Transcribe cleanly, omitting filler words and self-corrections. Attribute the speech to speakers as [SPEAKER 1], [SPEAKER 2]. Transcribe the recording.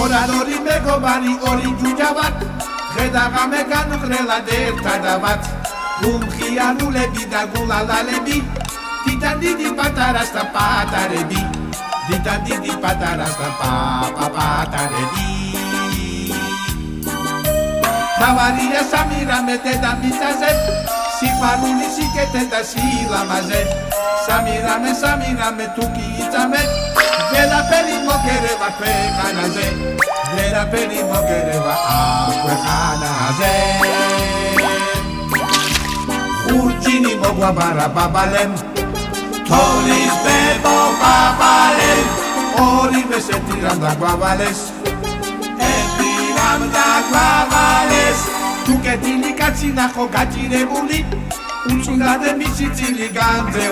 [SPEAKER 1] ორ-ორი მეგობარი ორი ჯუჯა ვართ ხედავამე განუხრელად ერთადავართ გულმხიარულები და გულალალები დიდად დიდი პატარასთან პატარები დიდად დიდი პატარასთან პაპატარები მთავარია სამი რამე დედამიწაზე სიყვარული სიკეთე და სილამაზე სამი რამე თუ კი იწამე ვერაფერი მოგერევა ქვეყანაზე ვერაფერი მოგერევა ამ ქვეყანაზე ხურჯინი მოგვაბარა ბაბალემ თოლის ბებო ბაბალემ ორივე ერთი რამ დაგვავალეს ერთი რამ დაგვავალეს თუ კეთილი კაცი ნახო გაჭირებული უწუნდადე მისი წილი განძე